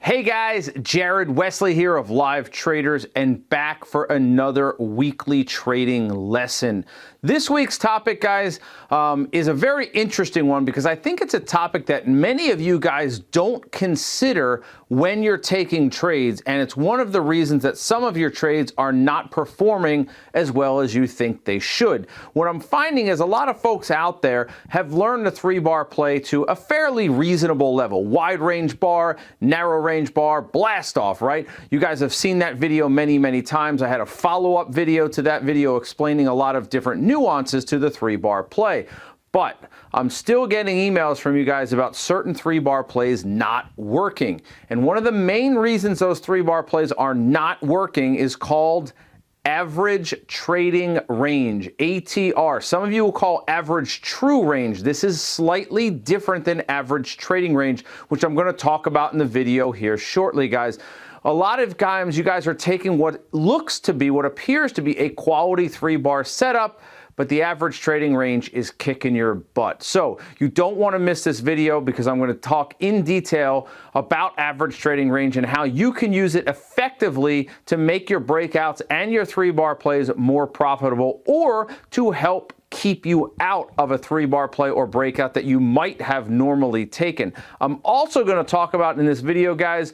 Hey guys, Jared Wesley here of Live Traders and back for another weekly trading lesson. This week's topic, guys, is a very interesting one because I think it's a topic that many of you guys don't consider when you're taking trades, and it's one of the reasons that some of your trades are not performing as well as you think they should. What I'm finding is a lot of folks out there have learned the 3-bar play to a fairly reasonable level. Wide range bar, narrow range bar, blast off, right? You guys have seen that video many times. I had a follow-up video to that video explaining a lot of different nuances to the 3-bar play. But I'm still getting emails from you guys about certain 3-bar plays not working. And one of the main reasons those 3-bar plays are not working is called average trading range, ATR. Some of you will call average true range. This is slightly different than average trading range, which I'm going to talk about in the video here shortly, guys. A lot of times you guys are taking what looks to be, what appears to be a quality 3-bar setup, but the average trading range is kicking your butt. So you don't want to miss this video because I'm going to talk in detail about average trading range and how you can use it effectively to make your breakouts and your 3-bar plays more profitable, or to help keep you out of a 3-bar play or breakout that you might have normally taken. I'm also going to talk about in this video, guys,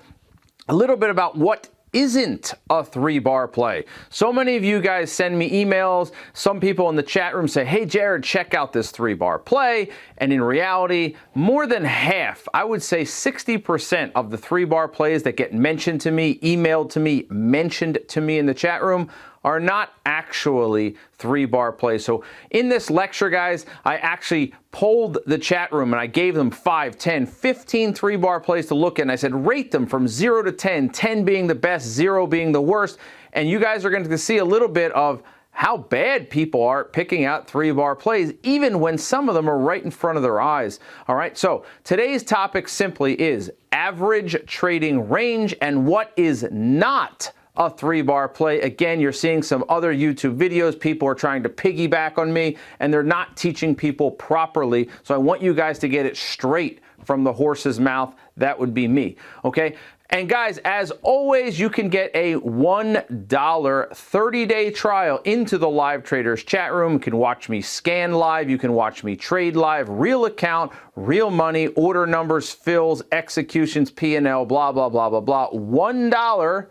a little bit about what isn't a 3-bar play. So many of you guys send me emails. Some people in the chat room say, hey Jared, check out this 3-bar play. And in reality, more than half, I would say 60% of the 3-bar plays that get mentioned to me, emailed to me, mentioned to me in the chat room are not actually 3-bar plays. So in this lecture, guys, I actually polled the chat room and I gave them 5, 10, 15 3-bar plays to look at. And I said, rate them from 0 to 10, 10 being the best, 0 being the worst. And you guys are going to see a little bit of how bad people are picking out 3-bar plays, even when some of them are right in front of their eyes. All right, so today's topic simply is average trading range and what is not a 3-bar play. Again, you're seeing some other YouTube videos. People are trying to piggyback on me and they're not teaching people properly. So I want you guys to get it straight from the horse's mouth. That would be me. Okay. And guys, as always, you can get a $1 30-day trial into the Live Traders chat room. You can watch me scan live. You can watch me trade live, real account, real money, order numbers, fills, executions, P&L, blah, blah, blah, blah, blah. $1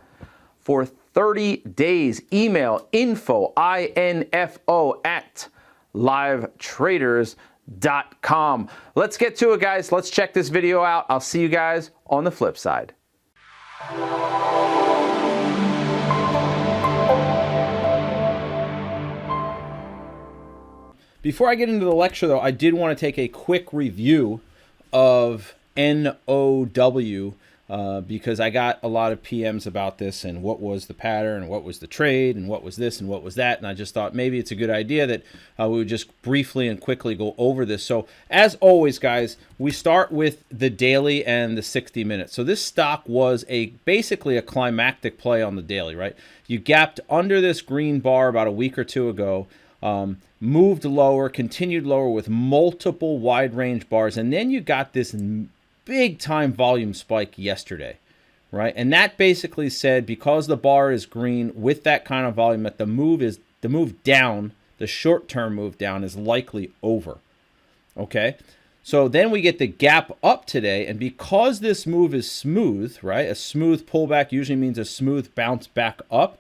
for 30 days. Email info, I-N-F-O, at livetraders.com. Let's get to it, guys. Let's check this video out. I'll see you guys on the flip side. Before I get into the lecture, though, I did want to take a quick review of NOW, because I got a lot of PMs about this and what was the pattern and what was the trade and what was this and what was that. And I just thought maybe it's a good idea that we would just briefly and quickly go over this. So as always, guys, we start with the daily and the 60 minutes. So this stock was basically a climactic play on the daily, right? You gapped under this green bar about a week or two ago, moved lower, continued lower with multiple wide range bars. And then you got this big time volume spike yesterday, right? And that basically said, because the bar is green with that kind of volume, that the move down, the short-term move down is likely over. Okay. So then we get the gap up today. And because this move is smooth, right? A smooth pullback usually means a smooth bounce back up,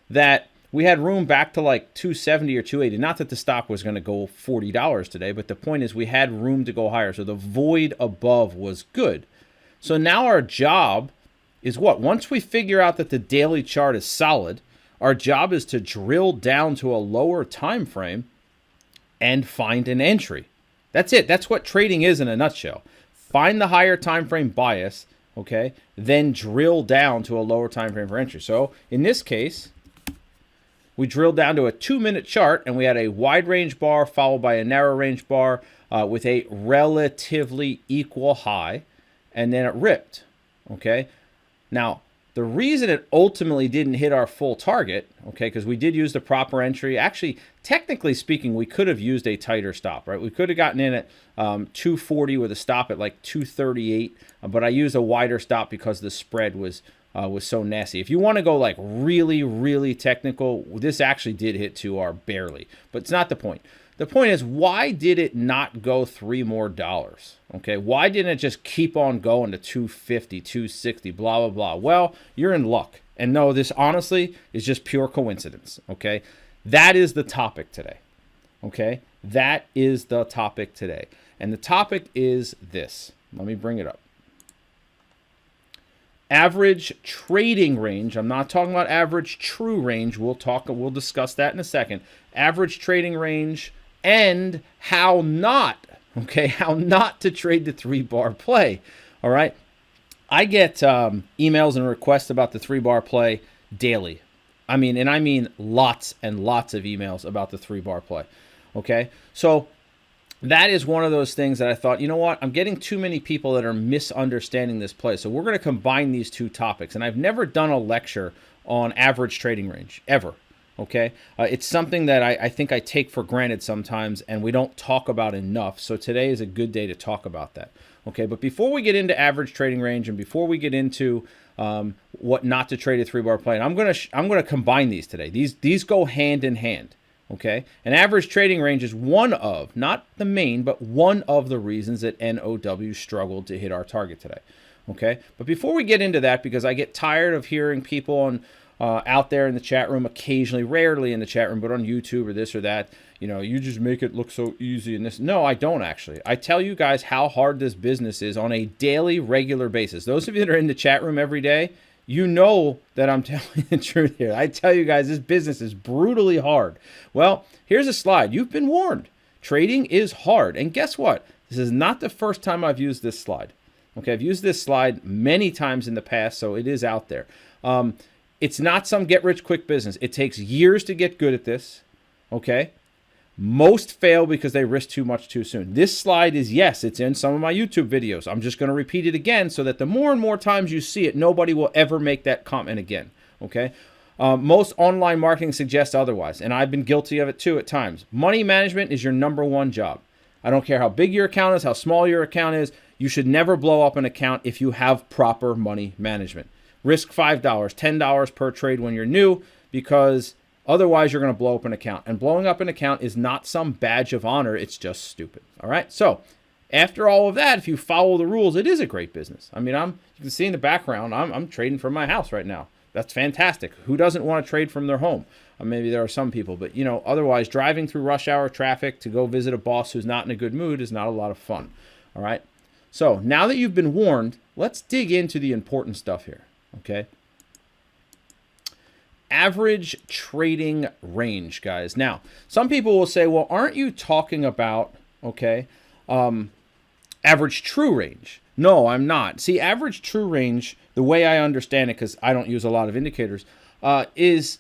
that we had room back to like 270 or 280. Not that the stock was going to go $40 today, but the point is we had room to go higher. So the void above was good. So now our job is what? Once we figure out that the daily chart is solid, our job is to drill down to a lower time frame and find an entry. That's it. That's what trading is in a nutshell. Find the higher time frame bias, okay? Then drill down to a lower time frame for entry. So in this case, we drilled down to a 2-minute chart and we had a wide range bar followed by a narrow range bar with a relatively equal high, and then it ripped. Okay. Now, The reason it ultimately didn't hit our full target, okay, because we did use the proper entry. Actually, technically speaking, we could have used a tighter stop, right? We could have gotten in at 240 with a stop at like 238, but I used a wider stop because the spread was so nasty. If you want to go like really, really technical, this actually did hit 2R barely, but it's not the point. The point is, why did it not go $3 more? Okay, why didn't it just keep on going to 250, 260, blah, blah, blah? Well, you're in luck. And no, this honestly is just pure coincidence, okay? That is the topic today, okay? That is the topic today. And the topic is this. Let me bring it up. Average trading range. I'm not talking about average true range. We'll discuss that in a second. Average trading range and how not to trade the 3-bar play. All right. I get emails and requests about the 3-bar play daily. I mean lots and lots of emails about the 3-bar play. Okay. So that is one of those things that I thought, you know what? I'm getting too many people that are misunderstanding this play. So we're going to combine these two topics. And I've never done a lecture on average trading range, ever. Okay? It's something that I think I take for granted sometimes, and we don't talk about enough. So today is a good day to talk about that. Okay? But before we get into average trading range and before we get into what not to trade a 3-bar play, and I'm going to combine these today. These go hand in hand. Okay, an average trading range is one of, not the main, but one of the reasons that NOW struggled to hit our target today. Okay, but before we get into that, because I get tired of hearing people on out there in the chat room, occasionally, rarely in the chat room, but on YouTube or this or that, you know, you just make it look so easy and this. No, I don't actually. I tell you guys how hard this business is on a daily, regular basis. Those of you that are in the chat room every day, you know that I'm telling the truth here. I tell you guys, this business is brutally hard. Well, here's a slide. You've been warned. Trading is hard. And guess what? This is not the first time I've used this slide. Okay, I've used this slide many times in the past, so it is out there. It's not some get-rich-quick business. It takes years to get good at this, okay? Most fail because they risk too much too soon. This slide is, yes, it's in some of my YouTube videos. I'm just going to repeat it again so that the more and more times you see it, nobody will ever make that comment again, okay? Most online marketing suggests otherwise, and I've been guilty of it too at times. Money management is your #1 job. I don't care how big your account is, how small your account is. You should never blow up an account if you have proper money management. Risk $5, $10 per trade when you're new, because otherwise, you're going to blow up an account. And blowing up an account is not some badge of honor. It's just stupid. All right? So after all of that, if you follow the rules, it is a great business. I mean, you can see in the background, I'm trading from my house right now. That's fantastic. Who doesn't want to trade from their home? Maybe there are some people. But, you know, otherwise, driving through rush hour traffic to go visit a boss who's not in a good mood is not a lot of fun. All right? So now that you've been warned, let's dig into the important stuff here. Okay? Average trading range, guys. Now, some people will say, well, aren't you talking about, okay, average true range? No, I'm not. See, average true range, the way I understand it, because I don't use a lot of indicators, is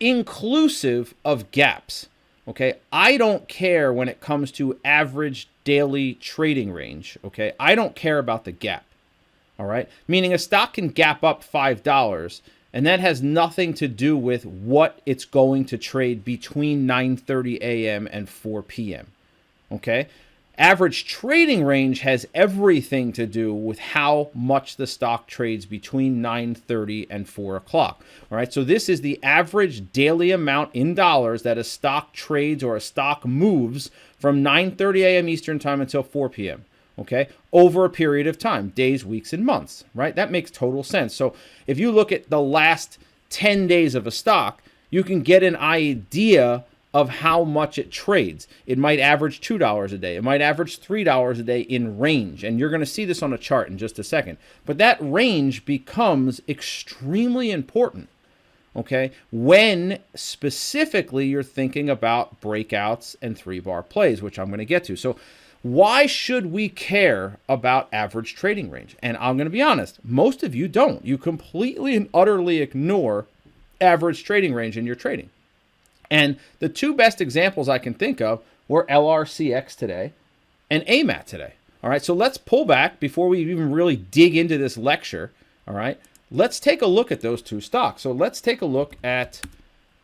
inclusive of gaps. Okay, I don't care when it comes to average daily trading range. Okay, I don't care about the gap. All right, meaning a stock can gap up $5. And that has nothing to do with what it's going to trade between 9:30 a.m. and 4 p.m. Okay? Average trading range has everything to do with how much the stock trades between 9:30 and 4 o'clock. All right? So this is the average daily amount in dollars that a stock trades or a stock moves from 9:30 a.m. Eastern time until 4 p.m. Okay, over a period of time, days, weeks, and months, right? That makes total sense. So if you look at the last 10 days of a stock, you can get an idea of how much it trades. It might average $2 a day. It might average $3 a day in range. And you're going to see this on a chart in just a second. But that range becomes extremely important, okay, when specifically you're thinking about breakouts and 3-bar plays, which I'm going to get to. So why should we care about average trading range? And I'm going to be honest, most of you don't. You completely and utterly ignore average trading range in your trading. And the two best examples I can think of were LRCX today and AMAT today. All right, so let's pull back before we even really dig into this lecture. All right, let's take a look at those two stocks. So let's take a look at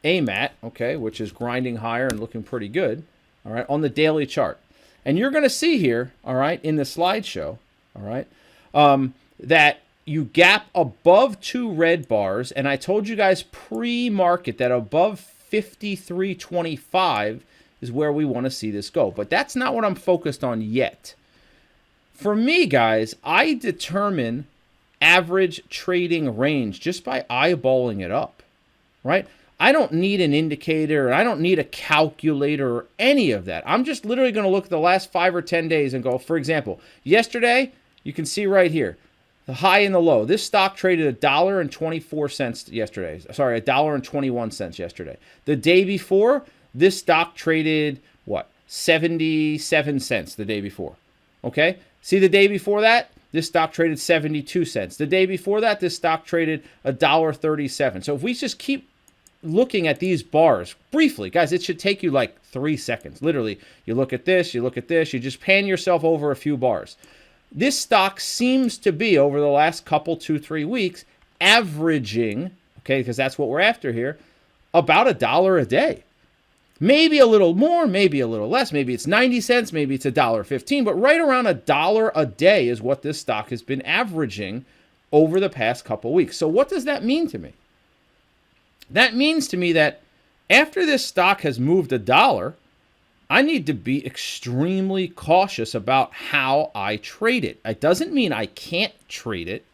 AMAT, okay, which is grinding higher and looking pretty good, all right, on the daily chart. And you're going to see here, all right, in the slideshow, all right, that you gap above 2 red bars. And I told you guys pre-market that above 53.25 is where we want to see this go. But that's not what I'm focused on yet. For me, guys, I determine average trading range just by eyeballing it up, right? I don't need an indicator. I don't need a calculator or any of that. I'm just literally going to look at the last 5 or 10 days and go, for example, yesterday, you can see right here, the high and the low. This stock traded $1.24 yesterday. Sorry, $1.21 yesterday. The day before, this stock traded, what, 77 cents the day before. Okay? See the day before that? This stock traded 72 cents. The day before that, this stock traded $1.37. So if we just keep looking at these bars briefly, guys, it should take you like 3 seconds. Literally, you look at this, you look at this, you just pan yourself over a few bars. This stock seems to be, over the last couple, 2-3 weeks, averaging, okay, because that's what we're after here, about $1 a day. Maybe a little more, maybe a little less. Maybe it's 90 cents, maybe it's $1.15, but right around $1 a day is what this stock has been averaging over the past couple weeks. So what does that mean to me? That means to me that after this stock has moved $1, I need to be extremely cautious about how I trade it. It doesn't mean I can't trade it.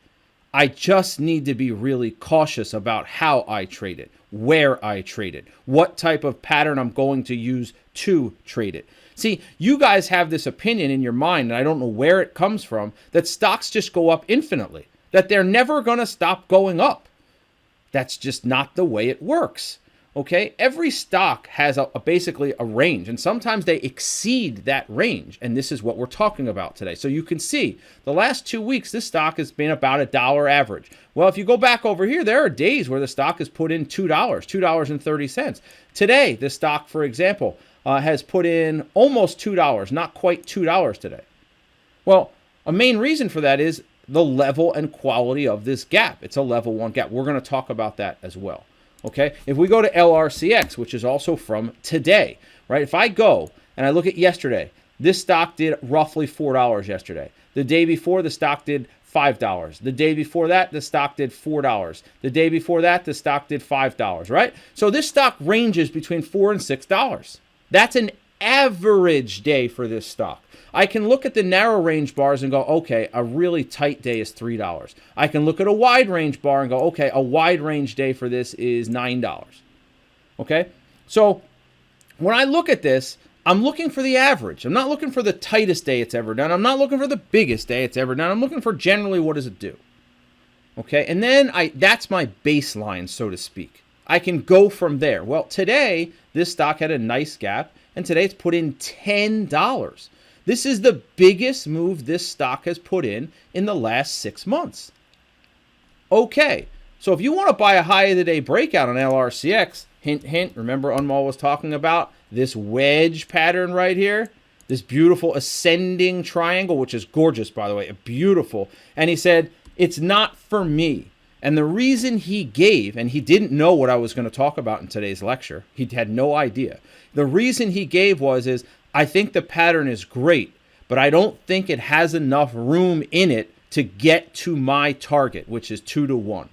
I just need to be really cautious about how I trade it, where I trade it, what type of pattern I'm going to use to trade it. See, you guys have this opinion in your mind, and I don't know where it comes from, that stocks just go up infinitely, that they're never going to stop going up. That's just not the way it works. Okay, every stock has basically a range, and sometimes they exceed that range, and this is what we're talking about today. So you can see the last 2 weeks, this stock has been about $1 average. Well, if you go back over here, there are days where the stock has put in $2, $2.30. Today, this stock, for example, has put in almost $2, not quite $2 today. Well, a main reason for that is the level and quality of this gap. It's a level 1 gap. We're going to talk about that as well. Okay, if we go to LRCX, which is also from today, right? If I go and I look at yesterday, this stock did roughly $4 yesterday. The day before, the stock did $5. The day before that, the stock did $4. The day before that, the stock did $5, right? So this stock ranges between $4 and $6. That's an average day for this stock. I can look at the narrow range bars and go, okay, a really tight day is $3. I can look at a wide range bar and go, okay, a wide range day for this is $9. Okay? So when I look at this, I'm looking for the average. I'm not looking for the tightest day it's ever done. I'm not looking for the biggest day it's ever done. I'm looking for generally what does it do. Okay? And then that's my baseline, so to speak. I can go from there. Well, today, this stock had a nice gap, and today it's put in $10. This is the biggest move this stock has put in the last 6 months. Okay, so if you want to buy a high of the day breakout on LRCX, hint, hint, remember Unmal was talking about this wedge pattern right here? This beautiful ascending triangle, which is gorgeous, by the way, beautiful. And he said, it's not for me. And the reason he gave, and he didn't know what I was going to talk about in today's lecture. He had no idea. The reason he gave is, I think the pattern is great, but I don't think it has enough room in it to get to my target, which is 2 to 1.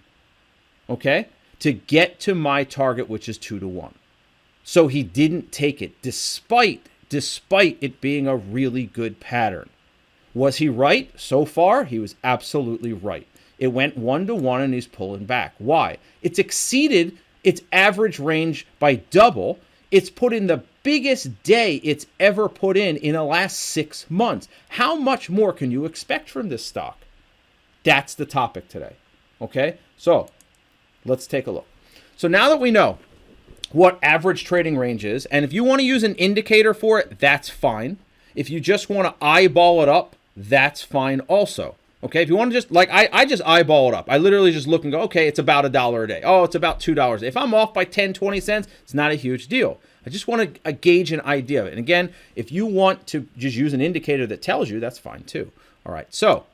Okay? To get to my target, which is 2 to 1. So he didn't take it, despite it being a really good pattern. Was he right? So far, he was absolutely right. It went 1 to 1 and he's pulling back. Why? It's exceeded its average range by double. It's put in the biggest day it's ever put in the last 6 months. How much more can you expect from this stock? That's the topic today. Okay? So let's take a look. So now that we know what average trading range is, and if you want to use an indicator for it, that's fine. If you just want to eyeball it up, that's fine also. Okay, if you want to just, like, I just eyeball it up. I literally just look and go, okay, it's about $1 a day. Oh, it's about $2 a day. If I'm off by 10, 20 cents, it's not a huge deal. I just want to gauge an idea of it. And again, if you want to just use an indicator that tells you, that's fine too. All right, so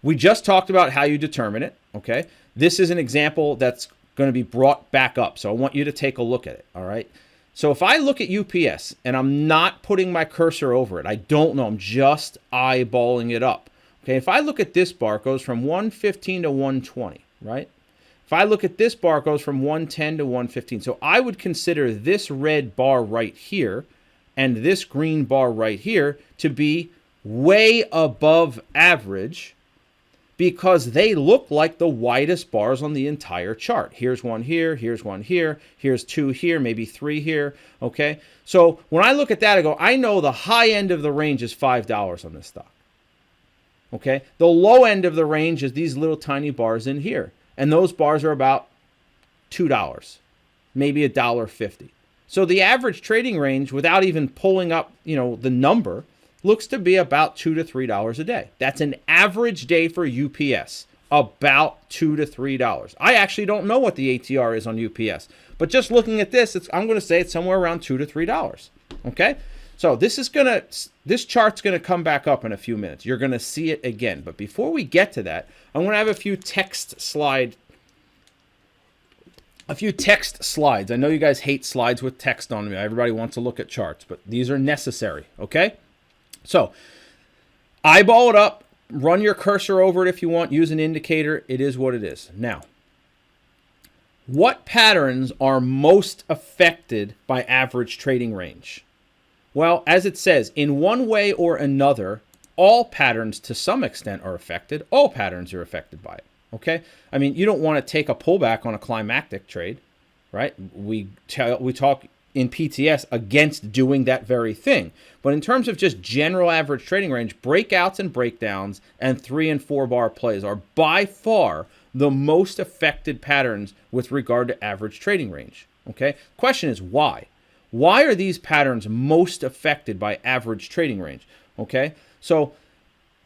We just talked about how you determine it, okay? This is an example that's going to be brought back up, so I want you to take a look at it, all right? So if I look at UPS and I'm not putting my cursor over it, I don't know, I'm just eyeballing it up. Okay, if I look at this bar, it goes from 115 to 120, right? If I look at this bar, it goes from 110 to 115. So I would consider this red bar right here and this green bar right here to be way above average because they look like the widest bars on the entire chart. Here's one here, here's one here, here's two here, maybe three here, okay? So when I look at that, I go, I know the high end of the range is $5 on this stock. Okay, the low end of the range is these little tiny bars in here. And those bars are about $2, maybe $1.50. So the average trading range, without even pulling up, the number, looks to be about $2 to $3 a day. That's an average day for UPS, about $2 to $3. I actually don't know what the ATR is on UPS, but just looking at this, I'm going to say it's somewhere around $2 to $3. Okay. So this chart's going to come back up in a few minutes. You're going to see it again. But before we get to that, I'm going to have a few text slides. I know you guys hate slides with text on them. Everybody wants to look at charts, but these are necessary, okay? So eyeball it up, run your cursor over it if you want, use an indicator. It is what it is. Now, what patterns are most affected by average trading range? Well, as it says, in one way or another, all patterns to some extent are affected. All patterns are affected by it, okay? I mean, you don't want to take a pullback on a climactic trade, right? We talk in PTS against doing that very thing. But in terms of just general average trading range, breakouts and breakdowns and 3 and 4 bar plays are by far the most affected patterns with regard to average trading range, okay? Question is why? Why are these patterns most affected by average trading range? Okay, so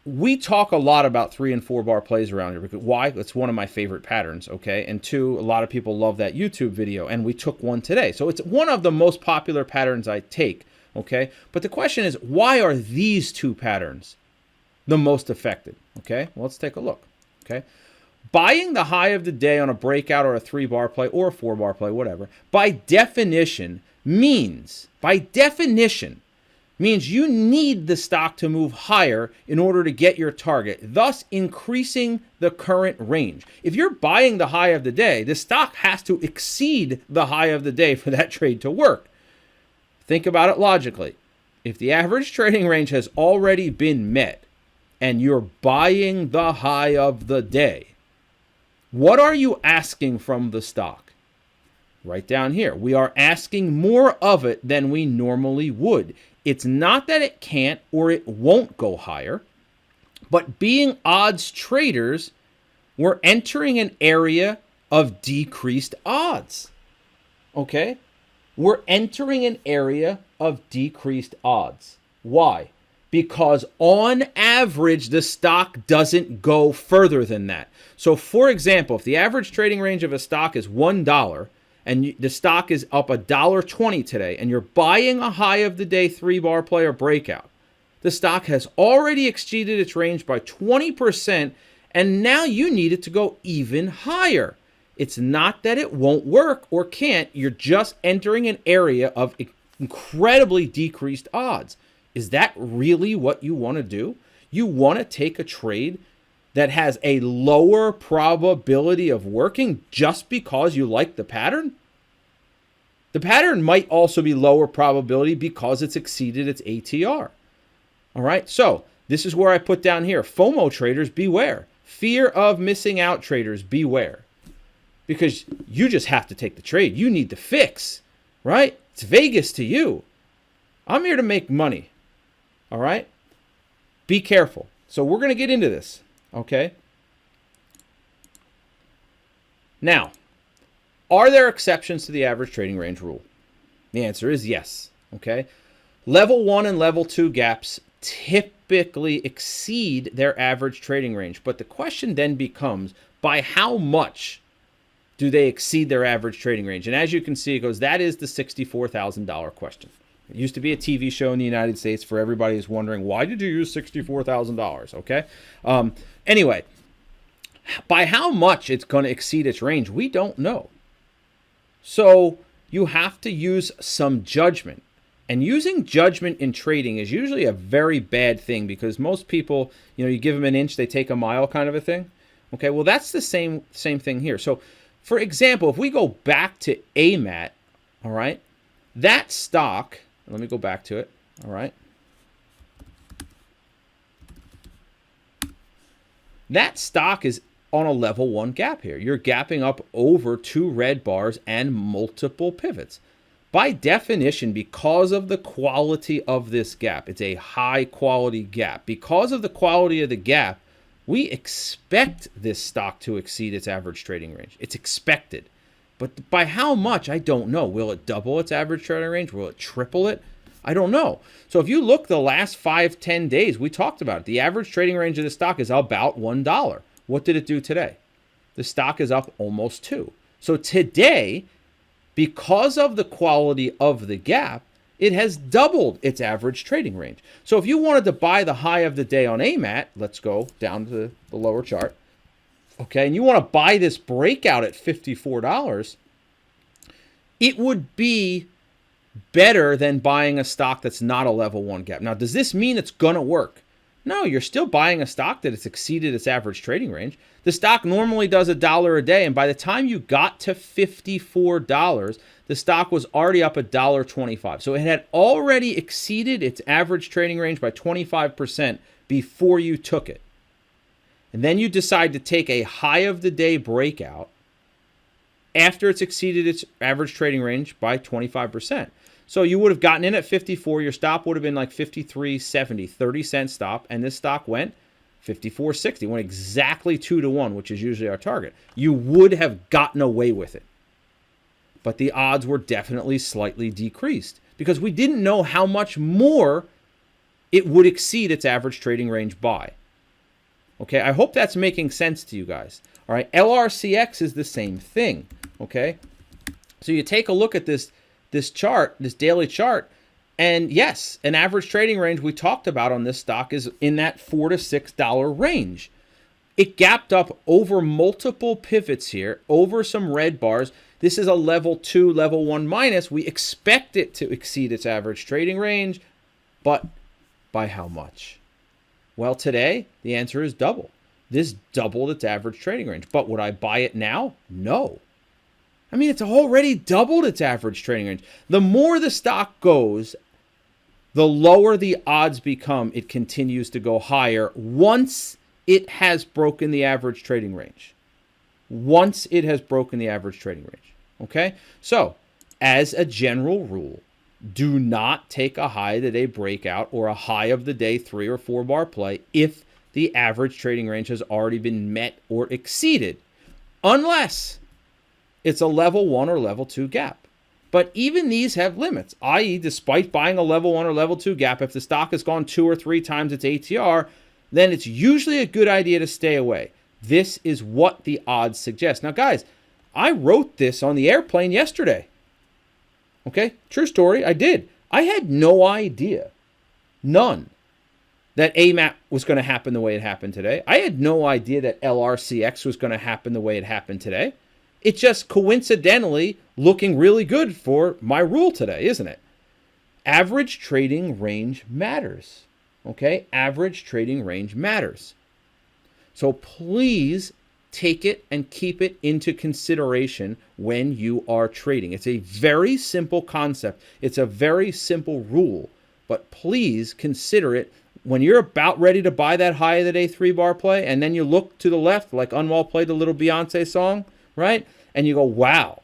we talk a lot about 3 and 4 bar plays around here. Because why? It's one of my favorite patterns. Okay, and two, a lot of people love that YouTube video, and we took one today. So it's one of the most popular patterns I take. Okay, but the question is, why are these two patterns the most affected? Okay, well, let's take a look. Okay. Buying the high of the day on a breakout or a 3 bar play or a 4 bar play, whatever, by definition means you need the stock to move higher in order to get your target, thus increasing the current range. If you're buying the high of the day, the stock has to exceed the high of the day for that trade to work. Think about it logically. If the average trading range has already been met and you're buying the high of the day, what are you asking from the stock? Right down here. We are asking more of it than we normally would. It's not that it can't or it won't go higher, but being odds traders, we're entering an area of decreased odds. Okay? We're entering an area of decreased odds. Why? Because on average, the stock doesn't go further than that. So for example, if the average trading range of a stock is $1 and the stock is up $1.20 today and you're buying a high of the day 3 bar play or breakout, the stock has already exceeded its range by 20% and now you need it to go even higher. It's not that it won't work or can't. You're just entering an area of incredibly decreased odds. Is that really what you want to do? You want to take a trade that has a lower probability of working just because you like the pattern? The pattern might also be lower probability because it's exceeded its ATR. All right, so this is where I put down here, FOMO traders, beware. Fear of missing out traders, beware. Because you just have to take the trade. You need the fix, right? It's Vegas to you. I'm here to make money, all right? Be careful. So we're going to get into this, okay? Now, are there exceptions to the average trading range rule? The answer is yes, okay? Level 1 and level 2 gaps typically exceed their average trading range. But the question then becomes, by how much do they exceed their average trading range? And as you can see, it goes, that is the $64,000 question, It used to be a TV show in the United States for everybody who's wondering, why did you use $64,000? Okay. Anyway, by how much it's going to exceed its range, we don't know. So you have to use some judgment. And using judgment in trading is usually a very bad thing because most people, you give them an inch, they take a mile kind of a thing. Okay, well, that's the same thing here. So, for example, if we go back to AMAT, all right, that stock, let me go back to it, all right. That stock is on a level 1 gap here. You're gapping up over 2 red bars and multiple pivots. By definition, because of the quality of this gap, it's a high quality gap. Because of the quality of the gap, we expect this stock to exceed its average trading range. It's expected. But by how much, I don't know. Will it double its average trading range? Will it triple it? I don't know. So if you look the last 5-10 days, we talked about it. The average trading range of the stock is about $1. What did it do today? The stock is up almost 2. So today, because of the quality of the gap, it has doubled its average trading range. So if you wanted to buy the high of the day on AMAT, let's go down to the lower chart. Okay, and you want to buy this breakout at $54, it would be better than buying a stock that's not a level 1 gap. Now, does this mean it's going to work? No, you're still buying a stock that has exceeded its average trading range. The stock normally does $1 a day, and by the time you got to $54, the stock was already up $1.25. So it had already exceeded its average trading range by 25% before you took it. And then you decide to take a high of the day breakout after it's exceeded its average trading range by 25%. So you would have gotten in at 54. Your stop would have been like 53.70, 30-cent stop. And this stock went 54.60, went exactly 2-to-1, which is usually our target. You would have gotten away with it. But the odds were definitely slightly decreased because we didn't know how much more it would exceed its average trading range by. Okay, I hope that's making sense to you guys. All right, LRCX is the same thing. Okay, so you take a look at this chart, this daily chart, and yes, an average trading range we talked about on this stock is in that $4 to $6 range. It gapped up over multiple pivots here, over some red bars. This is a level 2, level 1 minus. We expect it to exceed its average trading range, but by how much? Well, today, the answer is double. This doubled its average trading range. But would I buy it now? No. I mean, it's already doubled its average trading range. The more the stock goes, the lower the odds become it continues to go higher once it has broken the average trading range. Once it has broken the average trading range. Okay? So, as a general rule, do not take a high of the day breakout or a high of the day 3 or 4 bar play if the average trading range has already been met or exceeded, unless it's a level 1 or level 2 gap. But even these have limits, i.e., despite buying a level 1 or level 2 gap, if the stock has gone 2 or 3 times its ATR, then it's usually a good idea to stay away. This is what the odds suggest. Now, guys, I wrote this on the airplane yesterday. Okay, true story, I did. I had no idea, none, that AMAT was going to happen the way it happened today. I had no idea that LRCX was going to happen the way it happened today. It's just coincidentally looking really good for my rule today, isn't it? Average trading range matters. Okay, average trading range matters. So please take it and keep it into consideration when you are trading. It's a very simple concept. It's a very simple rule, but please consider it when you're about ready to buy that high of the day 3 bar play, and then you look to the left, like Unwall played the little Beyonce song, right? And you go, wow,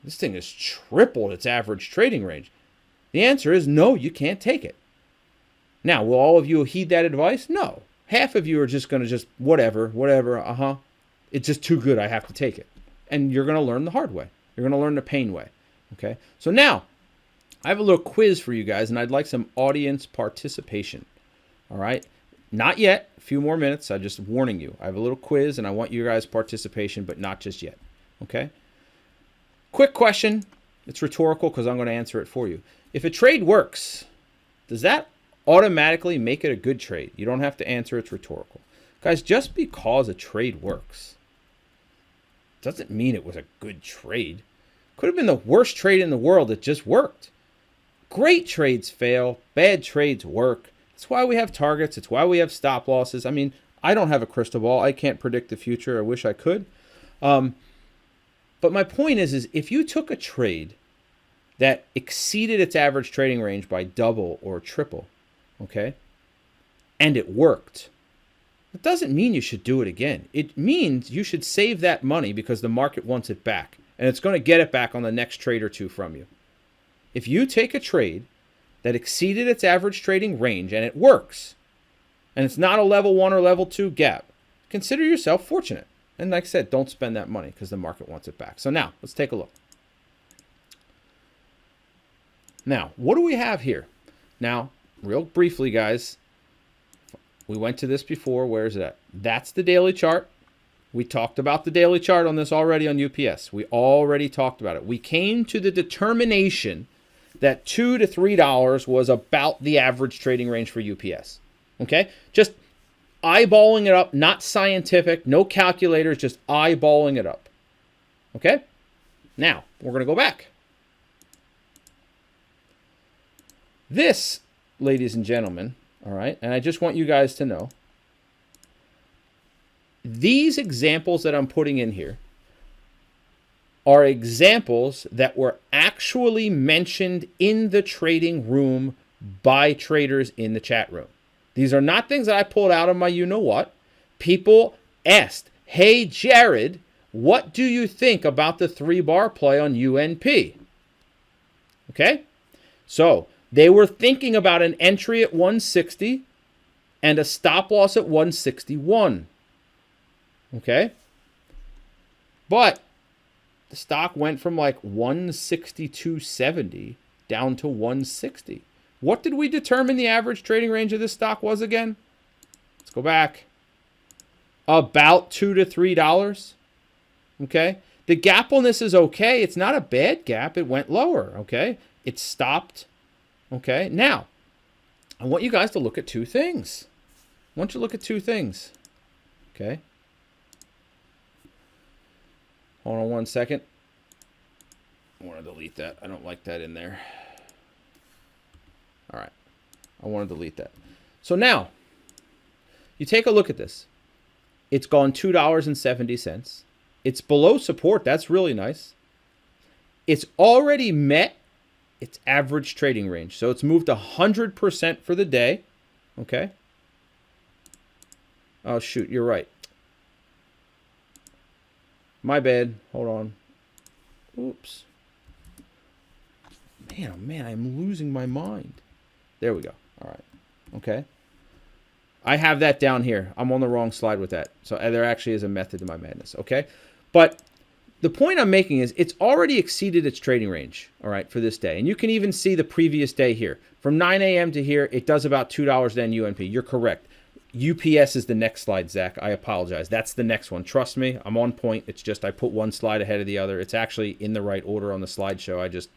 this thing has tripled its average trading range. The answer is no, you can't take it. Now, will all of you heed that advice? No. Half of you are just going to whatever, it's just too good, I have to take it. And you're going to learn the hard way. You're going to learn the pain way. Okay? So now, I have a little quiz for you guys, and I'd like some audience participation. All right? Not yet. A few more minutes. I'm just warning you. I have a little quiz, and I want you guys' participation, but not just yet. Okay? Quick question. It's rhetorical because I'm going to answer it for you. If a trade works, does that automatically make it a good trade? You don't have to answer. It's rhetorical. Guys, just because a trade works doesn't mean it was a good trade. Could have been the worst trade in the world. It just worked. Great trades fail. Bad trades work. That's why we have targets. It's why we have stop losses. I mean, I don't have a crystal ball. I can't predict the future. I wish I could. But my point is if you took a trade that exceeded its average trading range by double or triple, okay, and it worked, it doesn't mean you should do it again. It means you should save that money because the market wants it back, and it's going to get it back on the next trade or two from you. If you take a trade that exceeded its average trading range and it works, and it's not a level 1 or level 2 gap, consider yourself fortunate. And like I said, don't spend that money because the market wants it back. So now, let's take a look. Now, what do we have here? Now, real briefly, guys, we went to this before. Where is it at? That's the daily chart. We talked about the daily chart on this already on UPS. We already talked about it. We came to the determination that $2 to $3 was about the average trading range for UPS. Okay? Just eyeballing it up, not scientific, no calculators, just eyeballing it up. Okay? Now, we're going to go back. This, ladies and gentlemen, all right, and I just want you guys to know, these examples that I'm putting in here are examples that were actually mentioned in the trading room by traders in the chat room. These are not things that I pulled out of my you-know-what. People asked, hey, Jared, what do you think about the 3-bar play on UNP? Okay? So they were thinking about an entry at 160 and a stop loss at 161. Okay? But the stock went from like 162.70 down to 160. What did we determine the average trading range of this stock was again? Let's go back. About $2 to $3. Okay? The gap on this is okay. It's not a bad gap. It went lower. Okay? It stopped. Okay? Now, I want you guys to look at two things. I want you to look at two things. Okay? Hold on one second. I want to delete that. I don't like that in there. All right. I want to delete that. So now, you take a look at this. It's gone $2.70. It's below support. That's really nice. It's already met its average trading range. So it's moved 100% for the day. Okay. Oh, shoot. You're right. My bad. Hold on. Oops. Man, oh man, I'm losing my mind. There we go. All right. Okay. I have that down here. I'm on the wrong slide with that. So there actually is a method to my madness. Okay. But the point I'm making is it's already exceeded its trading range, all right, for this day. And you can even see the previous day here. From 9 a.m. to here, it does about $2 then UNP. You're correct. UPS is the next slide, Zach. I apologize. That's the next one. Trust me, I'm on point. It's just I put one slide ahead of the other. It's actually in the right order on the slideshow. I just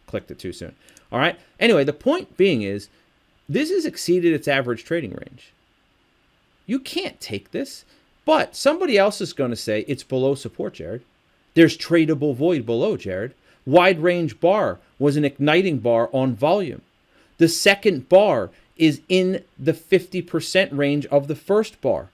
clicked it too soon. All right. Anyway, the point being is this has exceeded its average trading range. You can't take this, but somebody else is going to say it's below support, Jared. There's tradable void below, Jared. Wide range bar was an igniting bar on volume. The second bar is in the 50% range of the first bar,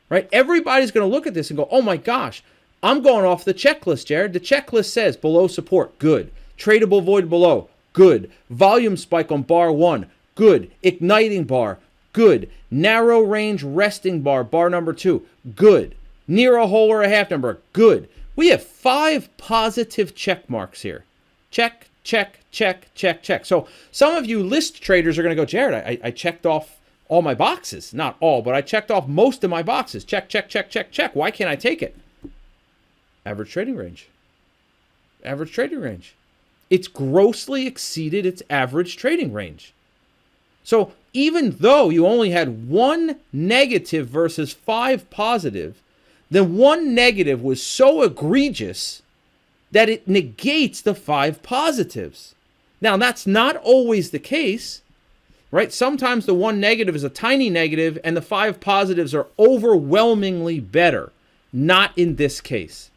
right? Everybody's going to look at this and go, oh my gosh, I'm going off the checklist, Jared. The checklist says below support, good. Tradable void below, good. Volume spike on bar 1, good. Igniting bar, good. Narrow range resting bar, bar number 2, good. Near a whole or a half number, good. We have 5 positive check marks here. Check, check, check, check, check. So some of you list traders are going to go, Jared, I checked off all my boxes. Not all, but I checked off most of my boxes. Check, check, check, check, check. Why can't I take it? Average trading range. Average trading range. It's grossly exceeded its average trading range. So even though you only had 1 negative versus 5 positive, the 1 negative was so egregious that it negates the 5 positives. Now, that's not always the case, right? Sometimes the one negative is a tiny negative and the 5 positives are overwhelmingly better. Not in this case.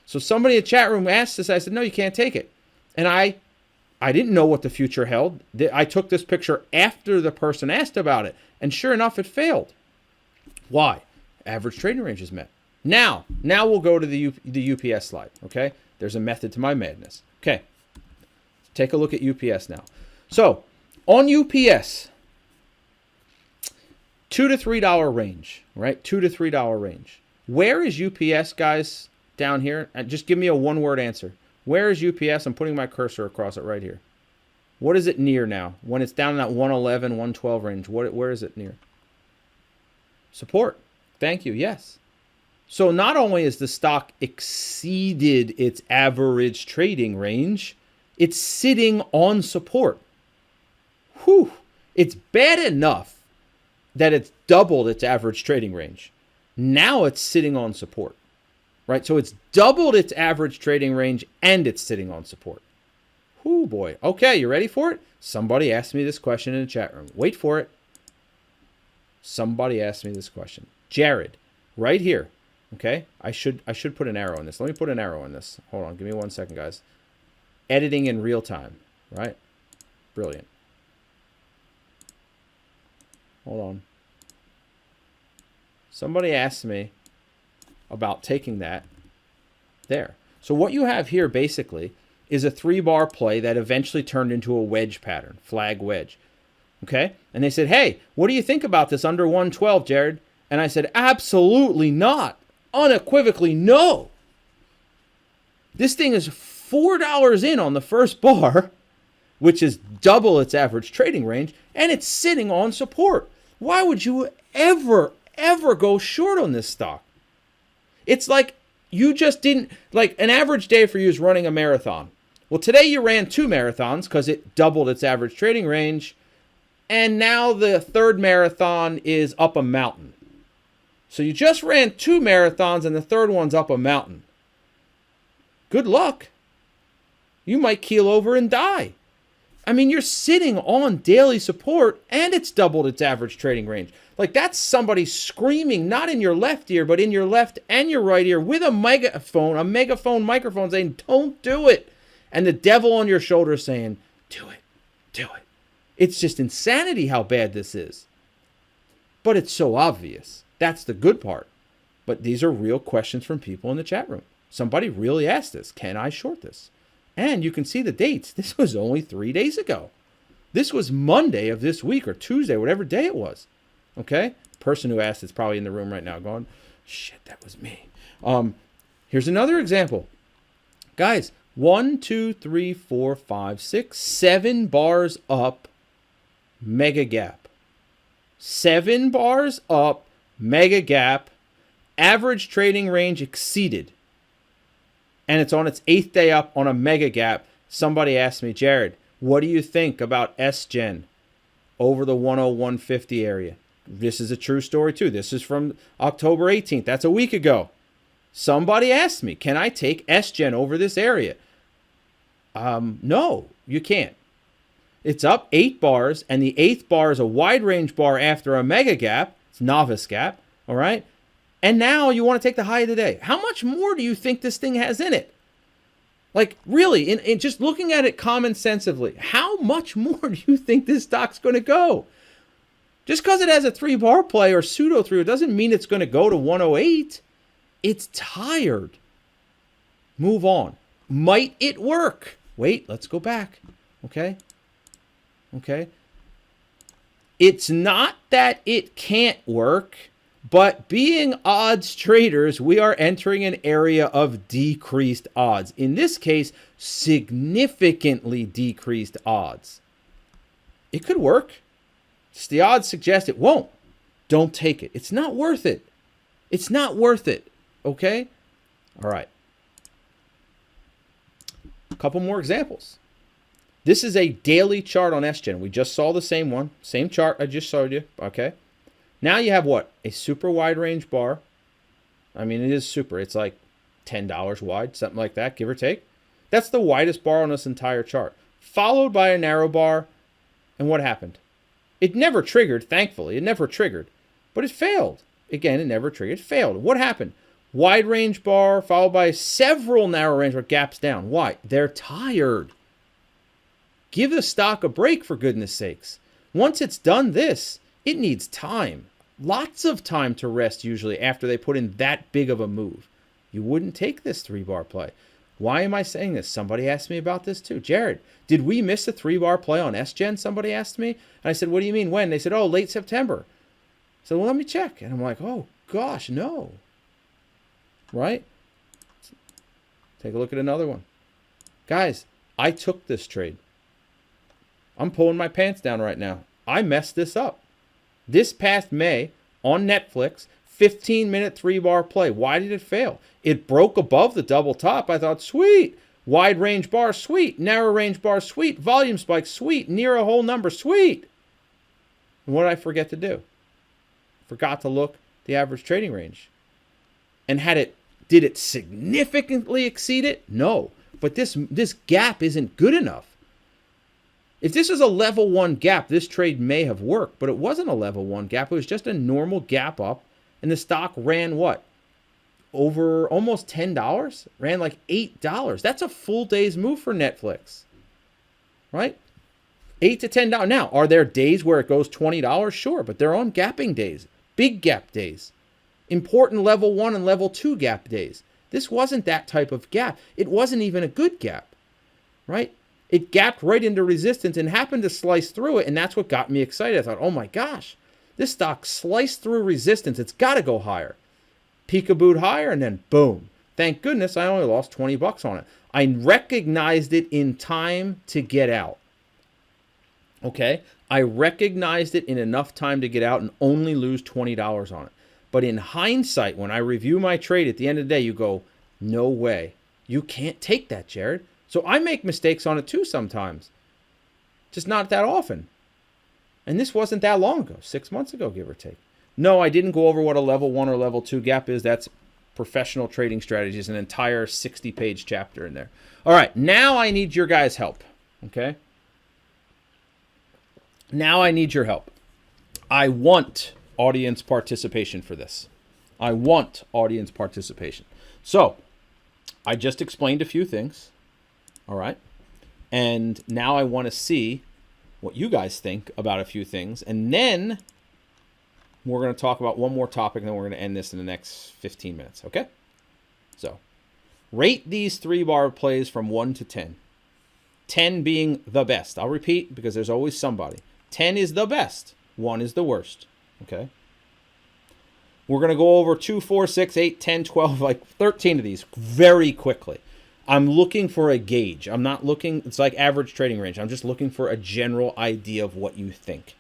So somebody in the chat room asked this. I said, no, you can't take it. And I didn't know what the future held. I took this picture after the person asked about it. And sure enough, it failed. Why? Average trading range is met. Now we'll go to the UPS slide, okay? There's a method to my madness. Okay, take a look at UPS now. So, on UPS, $2 to $3 range, right? $2 to $3 range. Where is UPS, guys, down here? Just give me a one-word answer. Where is UPS? I'm putting my cursor across it right here. What is it near now? When it's down in that 111, 112 range, where is it near? Support. Thank you, yes. So not only has the stock exceeded its average trading range, it's sitting on support. Whew. It's bad enough that it's doubled its average trading range. Now it's sitting on support, right? So it's doubled its average trading range and it's sitting on support. Whew, boy. Okay, you ready for it? Somebody asked me this question in the chat room. Wait for it. Somebody asked me this question. Jared, right here. Okay, I should put an arrow in this. Let me put an arrow in this. Hold on, give me 1 second, guys. Editing in real time, right? Brilliant. Hold on. Somebody asked me about taking that there. So what you have here basically is a 3-bar play that eventually turned into a wedge pattern, flag wedge. Okay, and they said, hey, what do you think about this under 112, Jared? And I said, absolutely not. Unequivocally, no. This thing is $4 in on the first bar, which is double its average trading range, and it's sitting on support. Why would you ever go short on this stock? It's like you just didn't, like an average day for you is running a marathon. Well, today you ran 2 marathons because it doubled its average trading range, and now the third marathon is up a mountain. So you just ran 2 marathons and the third one's up a mountain. Good luck. You might keel over and die. I mean, you're sitting on daily support and it's doubled its average trading range. Like that's somebody screaming, not in your left ear, but in your left and your right ear with a megaphone microphone saying, don't do it. And the devil on your shoulder saying, do it, do it. It's just insanity how bad this is. But it's so obvious. That's the good part. But these are real questions from people in the chat room. Somebody really asked this. Can I short this? And you can see the dates. This was only 3 days ago. This was Monday of this week or Tuesday, whatever day it was. Okay? The person who asked is probably in the room right now going, shit, that was me. Here's another example. Guys, 1, 2, 3, 4, 5, 6, 7 bars up, mega gap. 7 bars up, mega gap, average trading range exceeded. And it's on its 8th day up on a mega gap. Somebody asked me, Jared, what do you think about SGen over the 10150 area? This is a true story too. This is from October 18th. That's a week ago. Somebody asked me, can I take SGen over this area? No, you can't. It's up 8 bars, and the 8th bar is a wide range bar after a mega gap. It's novice gap, all right? And now you want to take the high of the day. How much more do you think this thing has in it? Like, really, in just looking at it common sensively, how much more do you think this stock's going to go? Just because it has a 3-bar play or pseudo 3, it doesn't mean it's going to go to 108. It's tired. Move on. Might it work? Wait, let's go back. Okay? Okay? It's not that it can't work, but being odds traders, we are entering an area of decreased odds. In this case, significantly decreased odds. It could work. The odds suggest it won't. Don't take it. It's not worth it. It's not worth it. Okay? All right. A couple more examples. This is a daily chart on SGen. We just saw the same one. Same chart I just showed you. Okay? Now you have what? A super wide range bar. I mean, it is super. It's like $10 wide, something like that, give or take. That's the widest bar on this entire chart. followed by a narrow bar. And what happened? It never triggered, thankfully. It never triggered. But it failed. Again, it never triggered. It failed. What happened? Wide range bar followed by several narrow range bar gaps down. Why? They're tired. Give the stock a break, for goodness sakes. Once it's done this, it needs time. Lots of time to rest usually after they put in that big of a move. You wouldn't take this 3-bar play. Why am I saying this? Somebody asked me about this too. Jared, did we miss a 3-bar play on SGen? Somebody asked me. And I said, what do you mean when? They said, oh, late September. I said, well, let me check. And I'm like, oh, gosh, no. Right? Take a look at another one. Guys, I took this trade. I'm pulling my pants down right now. I messed this up. This past May on Netflix, 15-minute 3-bar play. Why did it fail? It broke above the double top. I thought, sweet. Wide range bar, sweet. Narrow range bar, sweet. Volume spike, sweet. Near a whole number, sweet. And what did I forget to do? Forgot to look the average trading range. And did it significantly exceed it? No. But this gap isn't good enough. If this is a level 1 gap, this trade may have worked, but it wasn't a level 1 gap. It was just a normal gap up, and the stock ran what? Over almost $10? Ran like $8. That's a full day's move for Netflix, right? $8 to $10. Now, are there days where it goes $20? Sure, but they're on gapping days, big gap days, important level 1 and level 2 gap days. This wasn't that type of gap. It wasn't even a good gap, right? It gapped right into resistance and happened to slice through it, and that's what got me excited. I thought, oh my gosh, this stock sliced through resistance. It's got to go higher. Peekabooed higher, and then boom. Thank goodness I only lost 20 bucks on it. I recognized it in time to get out. Okay? I recognized it in enough time to get out and only lose $20 on it. But in hindsight, when I review my trade at the end of the day, you go, no way. You can't take that, Jared. So I make mistakes on it too sometimes. Just not that often. And this wasn't that long ago, 6 months ago, give or take. No, I didn't go over what a level 1 or level 2 gap is. That's professional trading strategies, an entire 60-page chapter in there. All right, now I need your guys' help, okay? Now I need your help. I want audience participation for this. I want audience participation. So, I just explained a few things, all right? And now I want to see what you guys think about a few things, and then we're going to talk about one more topic, and then we're going to end this in the next 15 minutes, okay? So, rate these 3-bar plays from 1 to 10. 10 being the best. I'll repeat because there's always somebody. 10 is the best. 1 is the worst, okay? We're going to go over 2, 4, 6, 8, 10, 12, like 13 of these very quickly. I'm looking for a gauge. I'm not looking, it's like average trading range. I'm just looking for a general idea of what you think.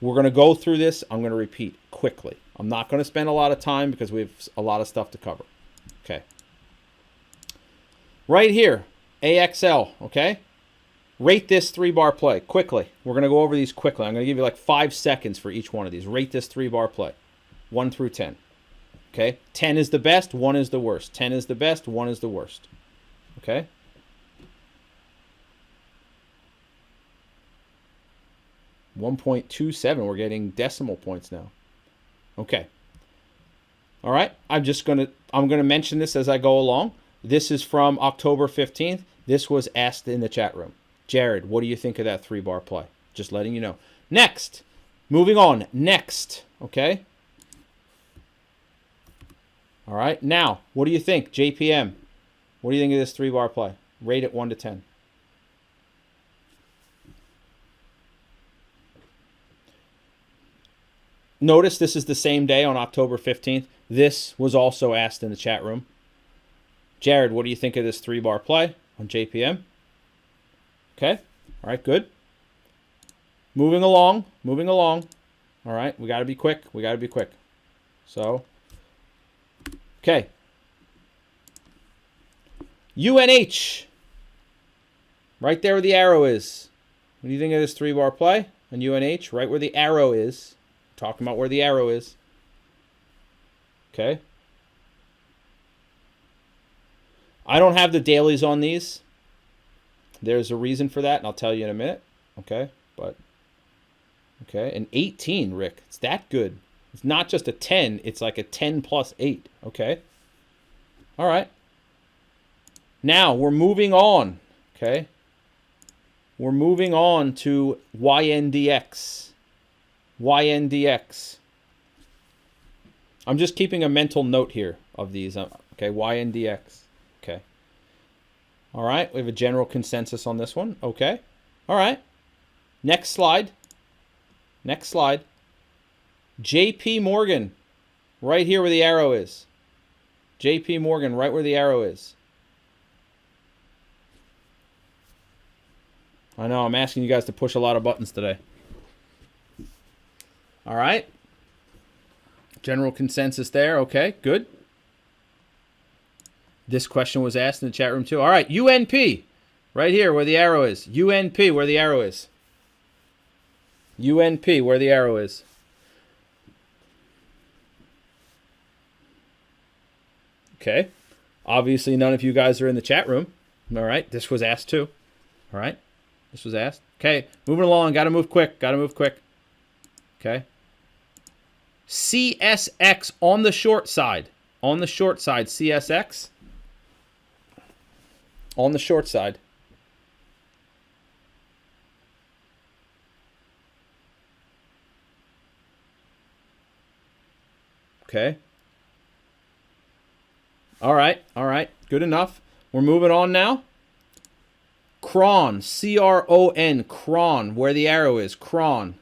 We're going to go through this. I'm going to repeat quickly. I'm not going to spend a lot of time because we have a lot of stuff to cover. Okay. Right here, AXL, okay? Rate this 3-bar play quickly. We're going to go over these quickly. I'm going to give you like 5 seconds for each one of these. Rate this 3-bar play, 1 through 10. Okay? 10 is the best, 1 is the worst. 10 is the best, 1 is the worst. Okay? .27. We're getting decimal points now. Okay. All right. I'm gonna mention this as I go along. This is from October 15th. This was asked in the chat room. Jared, what do you think of that 3-bar play? Just letting you know. Next. Moving on. Next. Okay. All right. Now, what do you think? JPM. What do you think of this 3-bar play? Rate it 1 to 10. Notice this is the same day on October 15th. This was also asked in the chat room. Jared, what do you think of this 3-bar play on JPM? Okay. All right, good. Moving along. Moving along. All right, we got to be quick. We got to be quick. So, okay. UNH. Right there where the arrow is. What do you think of this 3-bar play on UNH? Right where the arrow is. Talking about where the arrow is. Okay. I don't have the dailies on these. There's a reason for that, and I'll tell you in a minute. Okay, but okay, an 18, Rick. It's that good. It's not just a 10. It's like a 10 plus 8. Okay. All right. Now we're moving on. Okay. We're moving on to YNDX. YNDX. I'm just keeping a mental note here of these. Okay, YNDX. Okay. All right, we have a general consensus on this one. Okay. All right. Next slide. Next slide. JP Morgan. Right here where the arrow is. JP Morgan, right where the arrow is. I know, I'm asking you guys to push a lot of buttons today. All right. General consensus there. Okay, good. This question was asked in the chat room too. All right, UNP. Right here where the arrow is. UNP, where the arrow is. UNP, where the arrow is. Okay. Obviously, none of you guys are in the chat room. All right. This was asked too. All right. This was asked. Okay. Moving along. Got to move quick. Got to move quick. Okay. CSX on the short side. On the short side, CSX. On the short side. Okay. All right. All right. Good enough. We're moving on now. Cron. C-R-O-N. Cron. Where the arrow is. Cron.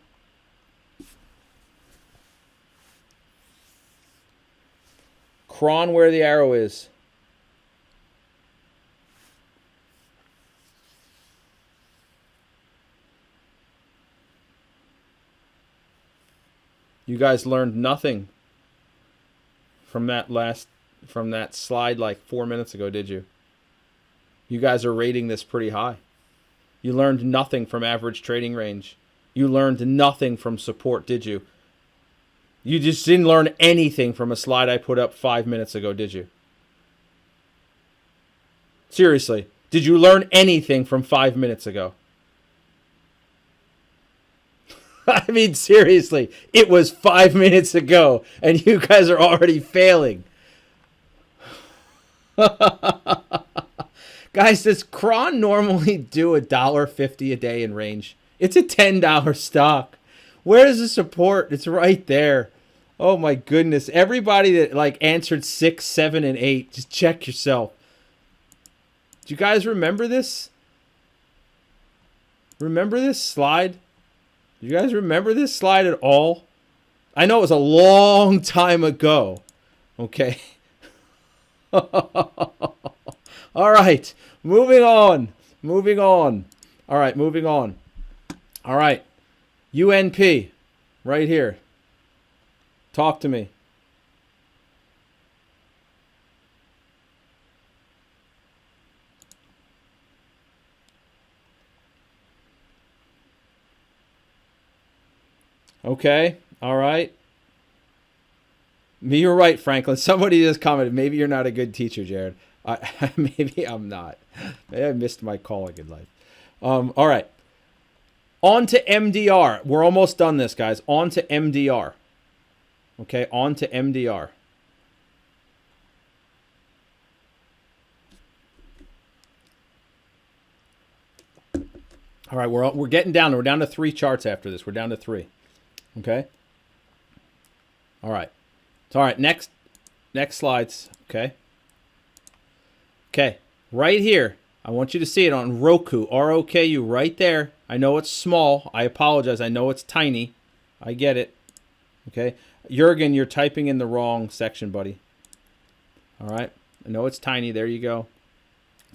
Cron where the arrow is. You guys learned nothing from that slide like 4 minutes ago, did you? You guys are rating this pretty high. You learned nothing from average trading range. You learned nothing from support, did you? You just didn't learn anything from a slide I put up 5 minutes ago, did you? Seriously, did you learn anything from 5 minutes ago? I mean, seriously, it was 5 minutes ago, and you guys are already failing. Guys, does Cron normally do $1.50 a day in range? It's a $10 stock. Where's the support? It's right there. Oh my goodness. Everybody that like answered 6, 7, and 8, just check yourself. Do you guys remember this? Remember this slide? Do you guys remember this slide at all? I know it was a long time ago. Okay. All right. Moving on. Moving on. All right. Moving on. All right. UNP. Right here. Talk to me. Okay. All right. You're right, Franklin. Somebody just commented, maybe you're not a good teacher, Jared. Maybe I'm not. Maybe I missed my calling in life. All right. On to MDR. We're almost done this, guys. On to MDR. Okay, on to MDR. All right, we're getting down. We're down to 3 charts after this. We're down to 3. Okay. All right. So, all right. Next slides. Okay. Okay. Right here. I want you to see it on Roku. R-O-K-U. Right there. I know it's small. I apologize. I know it's tiny. I get it. Okay. Jurgen, you're typing in the wrong section, buddy. All right. I know it's tiny. There you go.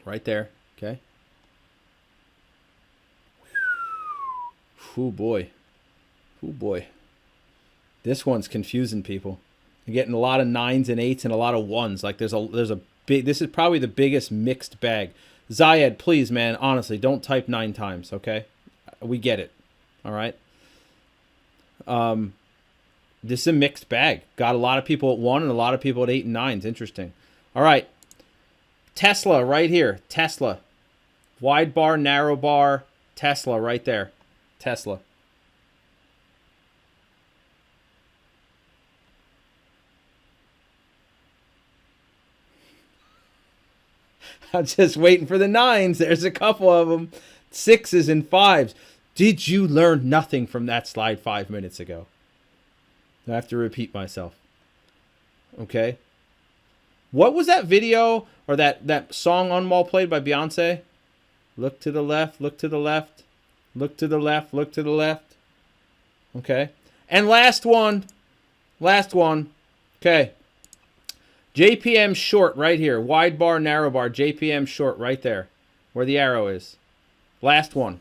Right there. Okay. Oh boy. Oh boy. This one's confusing people. You're getting a lot of 9s and 8s and a lot of 1s. Like there's a big, this is probably the biggest mixed bag. Zayed, please, man, honestly, don't type 9 times, okay? We get it. All right. This is a mixed bag. Got a lot of people at 1 and a lot of people at 8 and 9s. Interesting. All right. Tesla right here. Tesla. Wide bar, narrow bar, Tesla right there. Tesla. I'm just waiting for the 9s. There's a couple of them. 6s and 5s. Did you learn nothing from that slide 5 minutes ago? I have to repeat myself. Okay. What was that video or that song on Mall played by Beyonce? Look to the left, look to the left, look to the left, look to the left. Okay. And last one. Last one. Okay. JPM short right here. Wide bar, narrow bar. JPM short right there where the arrow is. Last one.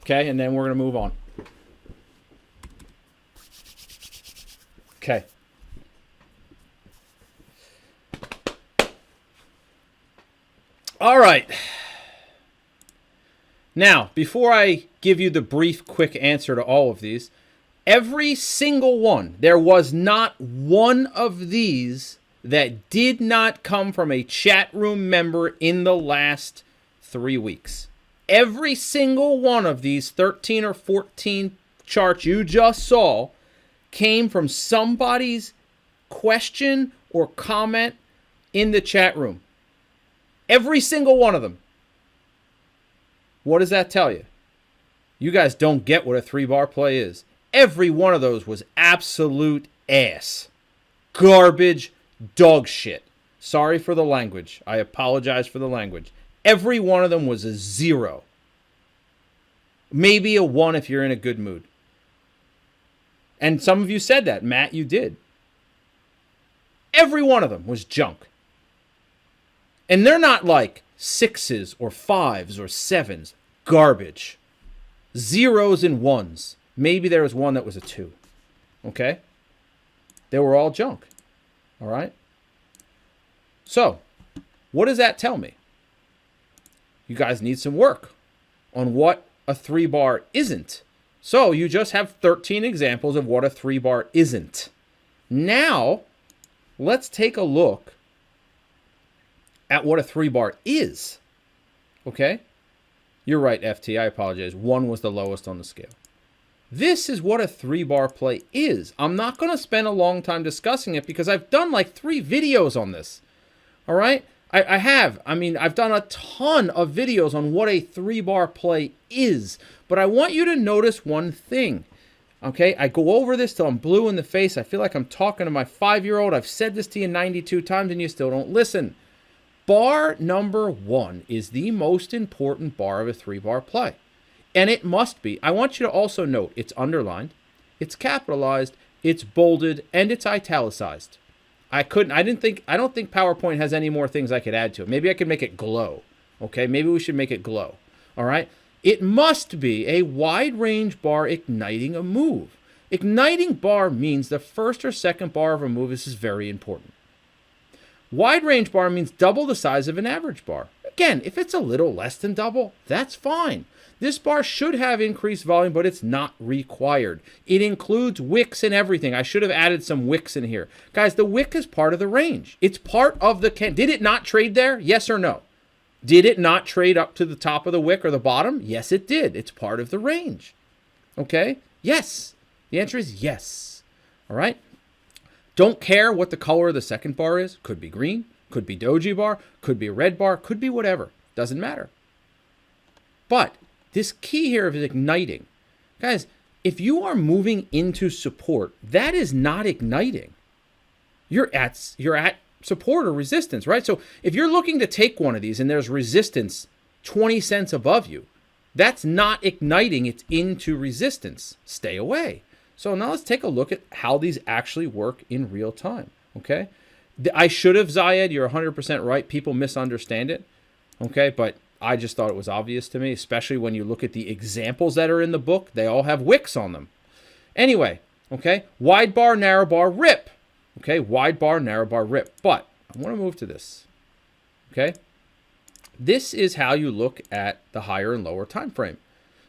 Okay. And then we're going to move on. Okay. All right. Now, before I give you the brief, quick answer to all of these, every single one, there was not one of these that did not come from a chat room member in the last 3 weeks. Every single one of these 13 or 14 charts you just saw came from somebody's question or comment in the chat room. Every single one of them. What does that tell you? You guys don't get what a 3-bar play is. Every one of those was absolute ass. Garbage, dog shit. Sorry for the language. I apologize for the language. Every one of them was a 0. Maybe a 1 if you're in a good mood. And some of you said that. Matt, you did. Every one of them was junk. And they're not like 6s or 5s or 7s. Garbage. 0s and 1s. Maybe there was one that was a 2. Okay? They were all junk. All right? So, what does that tell me? You guys need some work on what a 3-bar isn't. So, you just have 13 examples of what a 3-bar isn't. Now, let's take a look at what a 3-bar is. Okay? You're right, FT. I apologize. 1 was the lowest on the scale. This is what a 3-bar play is. I'm not going to spend a long time discussing it because I've done like 3 videos on this. All right? I have. I mean, I've done a ton of videos on what a 3-bar play is. But I want you to notice one thing. Okay? I go over this till I'm blue in the face. I feel like I'm talking to my 5-year-old. I've said this to you 92 times and you still don't listen. Bar number 1 is the most important bar of a 3-bar play. And it must be. I want you to also note it's underlined, it's capitalized, it's bolded, and it's italicized. I don't think PowerPoint has any more things I could add to it. Maybe I could make it glow. Okay, maybe we should make it glow. All right? It must be a wide range bar igniting a move. Igniting bar means the first or second bar of a move. This is very important. Wide range bar means double the size of an average bar. Again, if it's a little less than double, that's fine. This bar should have increased volume, but it's not required. It includes wicks and everything. I should have added some wicks in here. Guys, the wick is part of the range. It's part of the Did it not trade there? Yes or no? Did it not trade up to the top of the wick or the bottom? Yes, it did. It's part of the range. Okay? Yes. The answer is yes. All right? Don't care what the color of the second bar is. Could be green, could be doji bar, could be a red bar, could be whatever. Doesn't matter. But this key here is igniting. Guys, if you are moving into support, that is not igniting. You're at support or resistance, right? So if you're looking to take one of these and there's resistance 20 cents above you, that's not igniting. It's into resistance. Stay away. So now let's take a look at how these actually work in real time, okay? I should have, Zayed, you're 100% right. People misunderstand it, okay? But I just thought it was obvious to me, especially when you look at the examples that are in the book. They all have wicks on them. Anyway, okay? Wide bar, narrow bar, rip. Okay? Wide bar, narrow bar, rip. But I want to move to this, okay? This is how you look at the higher and lower time frame.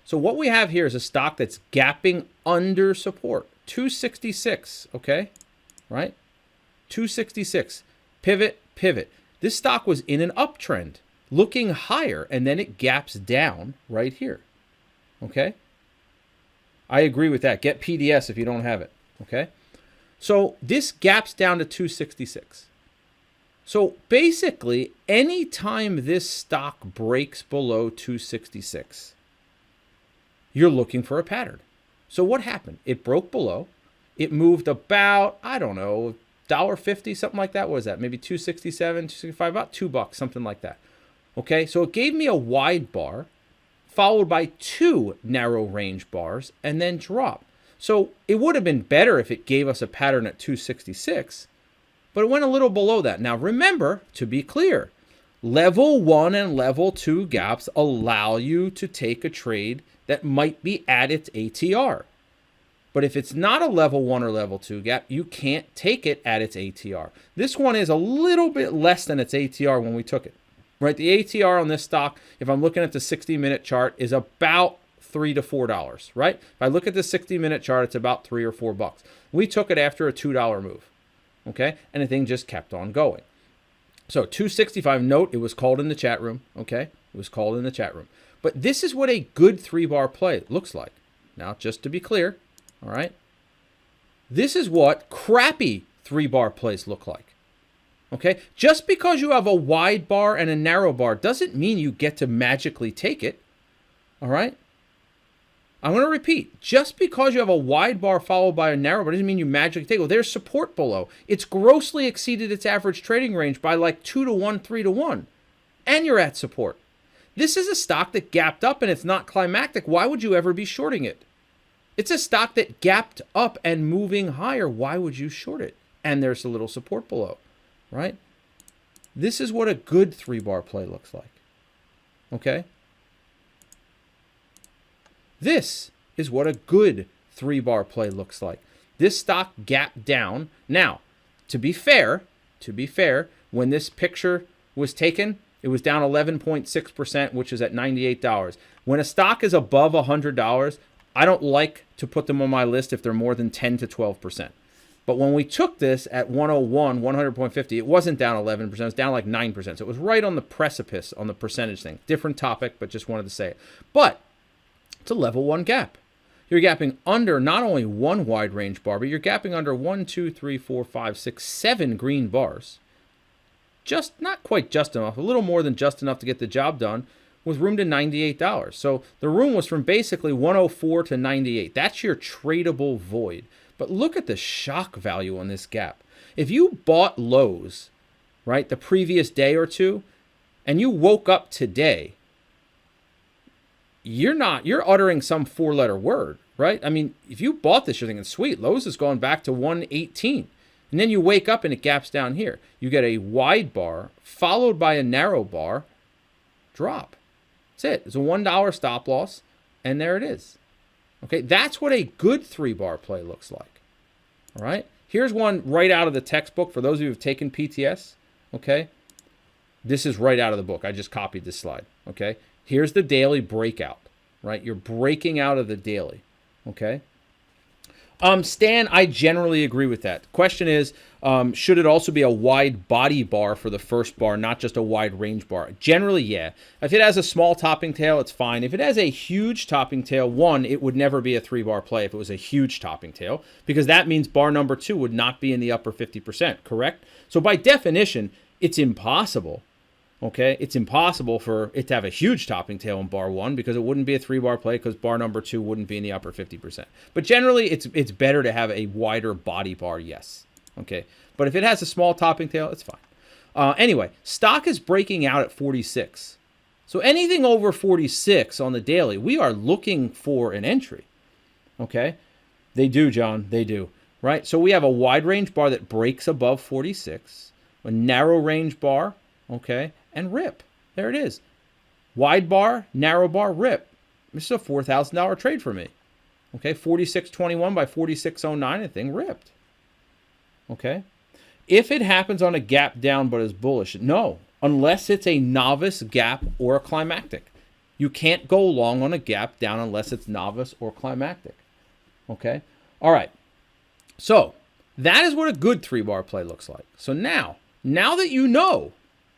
So what we have here is a stock that's gapping under support. 266, okay? Right? 266. Pivot, pivot. This stock was in an uptrend. looking higher, and then it gaps down right here. Okay? I agree with that. Get PDS if you don't have it. Okay? So this gaps down to 266. So basically, anytime this stock breaks below 266, you're looking for a pattern. So what happened? It broke below. It moved about, I don't know, $1.50, something like that. What was that? Maybe 267, 265, about $2, something like that. Okay, so it gave me a wide bar, followed by 2 narrow range bars, and then drop. So it would have been better if it gave us a pattern at 266, but it went a little below that. Now remember, to be clear, level 1 and level 2 gaps allow you to take a trade that might be at its ATR. But if it's not a level 1 or level 2 gap, you can't take it at its ATR. This one is a little bit less than its ATR when we took it. Right? The ATR on this stock, if I'm looking at the 60-minute chart, is about $3 to $4, right? If I look at the 60-minute chart, it's about $3 or $4. We took it after a $2 move. Okay? And the thing just kept on going. So 265, note, it was called in the chat room. Okay? It was called in the chat room. But this is what a good 3-bar play looks like. Now, just to be clear, all right, this is what crappy 3-bar plays look like. Okay? Just because you have a wide bar and a narrow bar doesn't mean you get to magically take it. All right? I'm going to repeat. Just because you have a wide bar followed by a narrow bar doesn't mean you magically take it. Well, there's support below. It's grossly exceeded its average trading range by like 2 to 1, 3 to 1. And you're at support. This is a stock that gapped up and it's not climactic. Why would you ever be shorting it? It's a stock that gapped up and moving higher. Why would you short it? And there's a little support below, right? This is what a good 3-bar play looks like. Okay? This is what a good 3-bar play looks like. This stock gapped down. Now, to be fair, when this picture was taken, it was down 11.6%, which is at $98. When a stock is above $100, I don't like to put them on my list if they're more than 10 to 12%. But when we took this at 101, 100.50, it wasn't down 11%, it was down like 9%. So it was right on the precipice on the percentage thing. Different topic, but just wanted to say it. But it's a level 1 gap. You're gapping under not only one wide range bar, but you're gapping under 1, 2, 3, 4, 5, 6, 7 green bars. Just not quite just enough, a little more than just enough to get the job done, with room to $98. So the room was from basically 104 to 98. That's your tradable void. But look at the shock value on this gap. If you bought lows, right, the previous day or two, and you woke up today, you're uttering some 4-letter word, right? I mean, if you bought this, you're thinking, sweet, Lowe's has gone back to 118. And then you wake up and it gaps down here. You get a wide bar followed by a narrow bar, drop. That's it. It's a $1 stop loss, and there it is. Okay, that's what a good 3-bar play looks like. All right, here's one right out of the textbook for those of you who have taken PTS. Okay, this is right out of the book. I just copied this slide. Okay, here's the daily breakout. Right, you're breaking out of the daily. Okay. Stan, I generally agree with that. Question is, should it also be a wide body bar for the first bar, not just a wide range bar? Generally, yeah. If it has a small topping tail, it's fine. If it has a huge topping tail, one, it would never be a 3-bar play if it was a huge topping tail, because that means bar number 2 would not be in the upper 50%, correct? So by definition, it's impossible. Okay, it's impossible for it to have a huge topping tail in bar 1 because it wouldn't be a 3-bar play because bar number 2 wouldn't be in the upper 50%. But generally, it's better to have a wider body bar, yes. Okay, but if it has a small topping tail, it's fine. Anyway, stock is breaking out at 46. So anything over 46 on the daily, we are looking for an entry. Okay, they do, John, they do. Right, so we have a wide range bar that breaks above 46, a narrow range bar, okay, and rip. There it is. Wide bar, narrow bar, rip. This is a $4,000 trade for me. Okay, 46.21 by 46.09, the thing ripped. Okay. If it happens on a gap down but is bullish, no, unless it's a novice gap or a climactic. You can't go long on a gap down unless it's novice or climactic. Okay. All right. So that is what a good 3-bar play looks like. So now that you know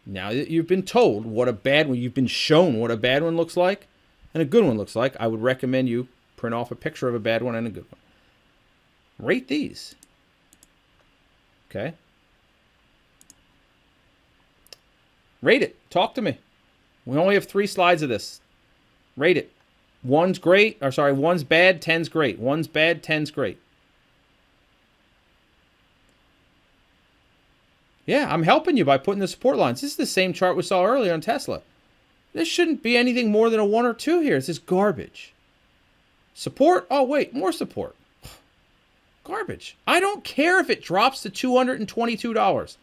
Now that you've been told what a bad one, you've been shown what a bad one looks like and a good one looks like, I would recommend you print off a picture of a bad one and a good one. Rate these. Okay? Rate it. Talk to me. We only have 3 slides of this. Rate it. One's great, or sorry, one's bad, 10's great. One's bad, 10's great. Yeah, I'm helping you by putting the support lines. This is the same chart we saw earlier on Tesla. This shouldn't be anything more than a 1 or 2 here. This is garbage. Support? Oh, wait, more support. Garbage. I don't care if it drops to $222.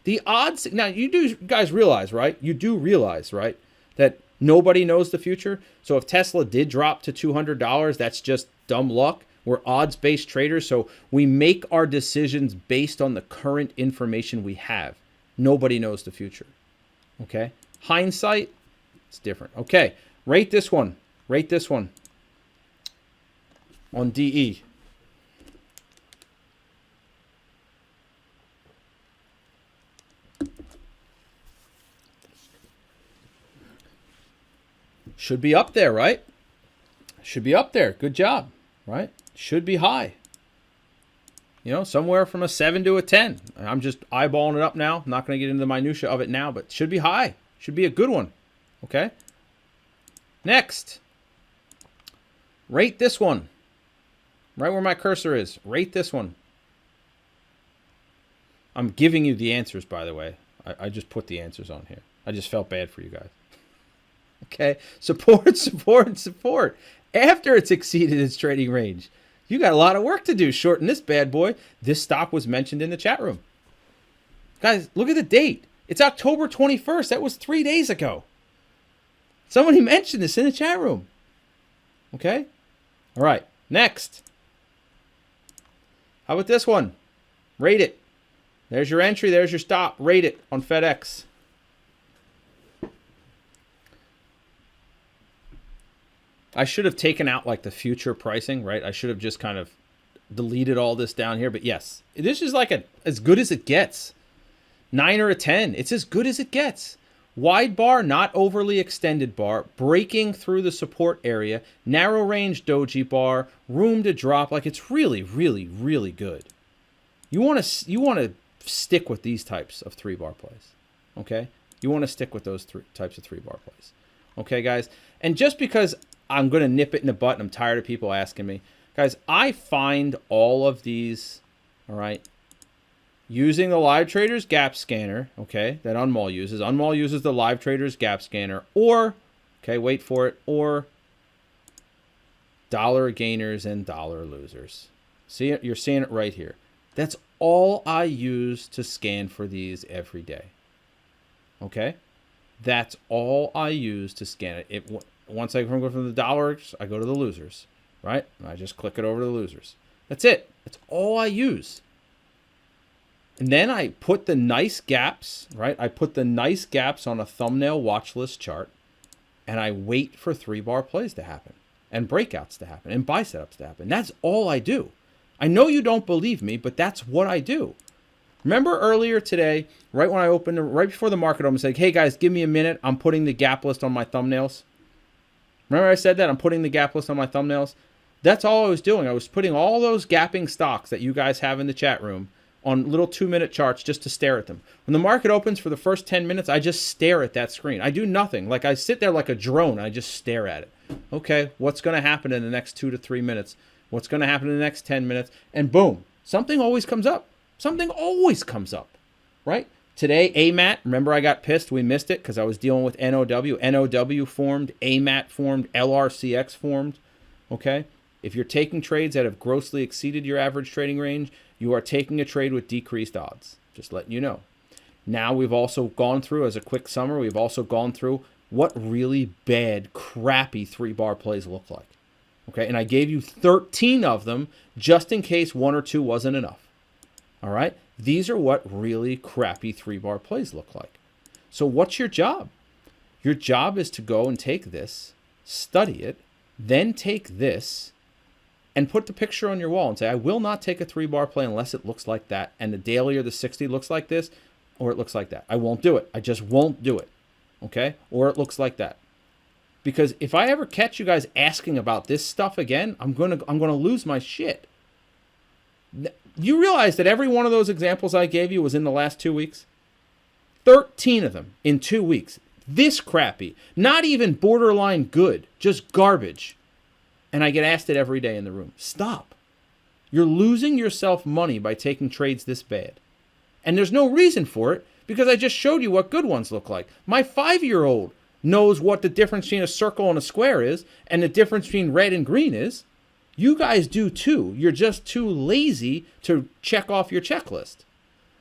The odds, now you do guys realize, right? You do realize, right, that nobody knows the future. So if Tesla did drop to $200, that's just dumb luck. We're odds-based traders, so we make our decisions based on the current information we have. Nobody knows the future. Okay? Hindsight, it's different. Okay, rate this one. Rate this one on DE. Should be up there, right? Should be up there. Good job, right? Should be high. You know, somewhere from a 7 to a 10. I'm just eyeballing it up now. I'm not going to get into the minutia of it now, but should be high. Should be a good one. Okay? Next. Rate this one. Right where my cursor is. Rate this one. I'm giving you the answers, by the way. I just put the answers on here. I just felt bad for you guys. Okay? Support, support, support. After it's exceeded its trading range. You got a lot of work to do. Shorten this bad boy. This stock was mentioned in the chat room. Guys, look at the date. It's October 21st. That was 3 days ago. Somebody mentioned this in the chat room. Okay? All right. Next. How about this one? Rate it. There's your entry. There's your stop. Rate it on FedEx. I should have taken out like the future pricing, right? I should have just kind of deleted all this down here. But yes, this is like as good as it gets. 9 or a 10. It's as good as it gets. Wide bar, not overly extended bar, breaking through the support area, narrow range doji bar, room to drop. Like it's really, really, really good. You want to stick with these types of 3-bar plays. Okay? You want to stick with those types of 3-bar plays. Okay, guys? And just because I'm going to nip it in the butt, and I'm tired of people asking me. Guys, I find all of these, all right, using the Live Traders Gap Scanner, okay, that Unmall uses. Unmall uses the Live Traders Gap Scanner, or, okay, wait for it, or dollar gainers and dollar losers. See it? You're seeing it right here. That's all I use to scan for these every day. Okay? That's all I use to scan it. Once I go from the dollars, I go to the losers, right? I just click it over to the losers. That's it. That's all I use. And then I put the nice gaps, right? I put the nice gaps on a thumbnail watch list chart, and I wait for 3-bar plays to happen, and breakouts to happen, and buy setups to happen. That's all I do. I know you don't believe me, but that's what I do. Remember earlier today, right when I opened, right before the market opened, I said, hey guys, give me a minute. I'm putting the gap list on my thumbnails. Remember I said that? I'm putting the gap list on my thumbnails. That's all I was doing. I was putting all those gapping stocks that you guys have in the chat room on little 2-minute charts just to stare at them. When the market opens for the first 10 minutes, I just stare at that screen. I do nothing. Like I sit there like a drone and I just stare at it. Okay, what's going to happen in the next 2 to 3 minutes? What's going to happen in the next 10 minutes? And boom, something always comes up. Something always comes up, right? Today, AMAT, remember I got pissed. We missed it because I was dealing with NOW. NOW formed, AMAT formed, LRCX formed, okay? If you're taking trades that have grossly exceeded your average trading range, you are taking a trade with decreased odds. Just letting you know. Now we've also gone through, as a quick summary, we've also gone through what really bad, crappy 3-bar plays look like. Okay, and I gave you 13 of them just in case 1 or 2 wasn't enough. All right? These are what really crappy 3-bar plays look like. So what's your job? Your job is to go and take this, study it, then take this, and put the picture on your wall and say, I will not take a 3-bar play unless it looks like that, and the daily or the 60 looks like this. or it looks like that. I won't do it. I just won't do it. Okay? Or it looks like that. Because if I ever catch you guys asking about this stuff again, I'm gonna lose my shit. You realize that every one of those examples I gave you was in the last 2 weeks? 13 of them in 2 weeks. This crappy. Not even borderline good. Just garbage. And I get asked it every day in the room. Stop. You're losing yourself money by taking trades this bad. And there's no reason for it because I just showed you what good ones look like. My 5-year-old knows what the difference between a circle and a square is and the difference between red and green is. You guys do too. You're just too lazy to check off your checklist.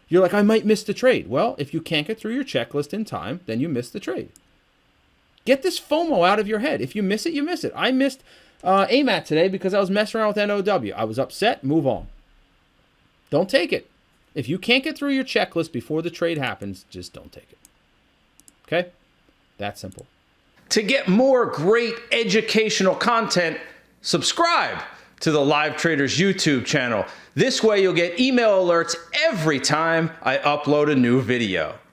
You're like, I might miss the trade. Well, if you can't get through your checklist in time, then you miss the trade. Get this FOMO out of your head. If you miss it, you miss it. I missed AMAT today because I was messing around with NOW. I was upset. Move on. Don't take it. If you can't get through your checklist before the trade happens, just don't take it. Okay? That simple. To get more great educational content, subscribe to the Live Traders YouTube channel. This way you'll get email alerts every time I upload a new video.